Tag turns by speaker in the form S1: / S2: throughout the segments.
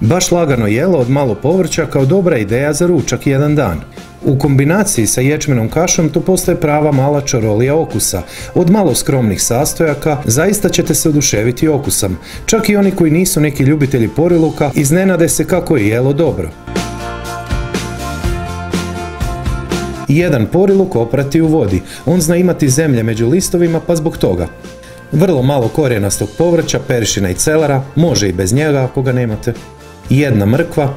S1: Baš lagano jelo od malo povrća kao dobra ideja za ručak jedan dan. U kombinaciji sa ječmenom kašom to postaje prava mala čarolija okusa. Od malo skromnih sastojaka zaista ćete se oduševiti okusom. Čak i oni koji nisu neki ljubitelji poriluka iznenade se kako je jelo dobro. Jedan poriluk oprati u vodi. On zna imati zemlje među listovima pa zbog toga. Vrlo malo korijenastog povrća, peršina i celara, može i bez njega ako ga nemate. Jedna mrkva,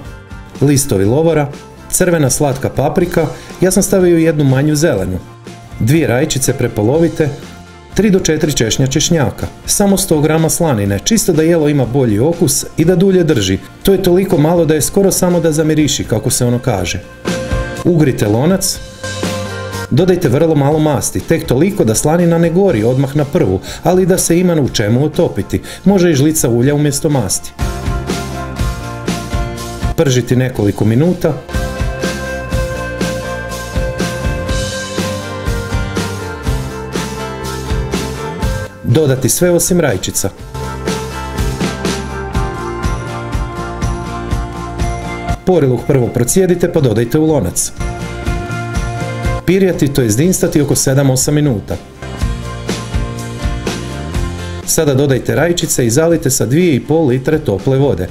S1: listovi lovora, crvena slatka paprika, ja sam stavio jednu manju zelenu. 2 rajčice prepolovite, 3 do 4 češnja češnjaka, samo 100 grama slanine, čisto da jelo ima bolji okus i da dulje drži. To je toliko malo da je skoro samo da zamiriši, kako se ono kaže. Ugrite lonac, dodajte vrlo malo masti, tek toliko da slanina ne gori odmah na prvu, ali da se ima u čemu otopiti, može i žlica ulja umjesto masti. Pržiti nekoliko minuta. Dodati sve osim rajčica. Poriluk prvo procijedite pa dodajte u lonac. Pirjati, to je dinstati oko 7-8 minuta. Sada dodajte rajčice i zalite sa 2,5 litre tople vode.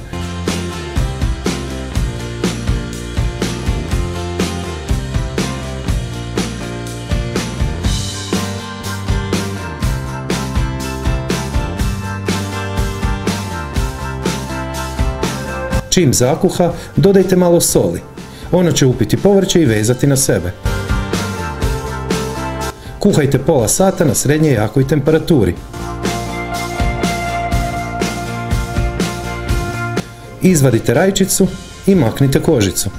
S1: Čim zakuha, dodajte malo soli. Ono će upiti povrće i vezati na sebe. Kuhajte pola sata na srednje jakoj temperaturi. Izvadite rajčicu i maknite kožicu.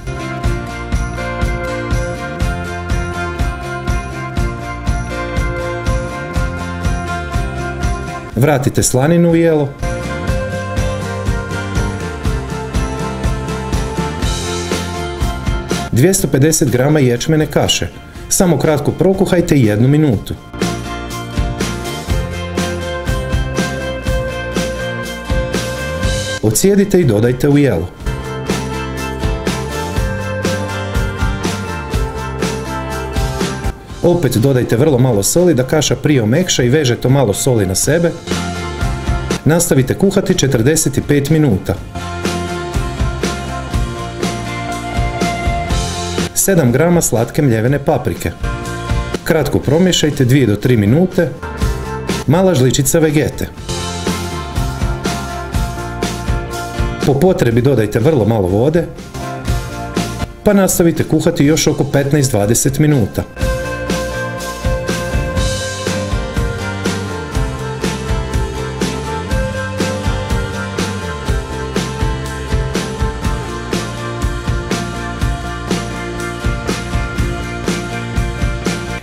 S1: Vratite slaninu u jelo. – 250 grama ječmene kaše. Samo kratko prokuhajte 1 minutu. Ocijedite i dodajte u jelo. Opet dodajte vrlo malo soli da kaša prije omekša i veže to malo soli na sebe. Nastavite kuhati 45 minuta. 7 grama slatke mljevene paprike. Kratko promiješajte 2 do 3 minute. Mala žličica vegete. Po potrebi dodajte vrlo malo vode, pa nastavite kuhati još oko 15-20 minuta.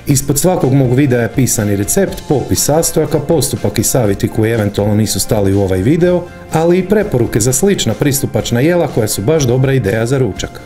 S1: Ispod svakog mog videa je pisani recept, popis sastojaka, postupak i savjeti koji eventualno nisu stali u ovaj video, ali i preporuke za slična pristupačna jela koja su baš dobra ideja za ručak.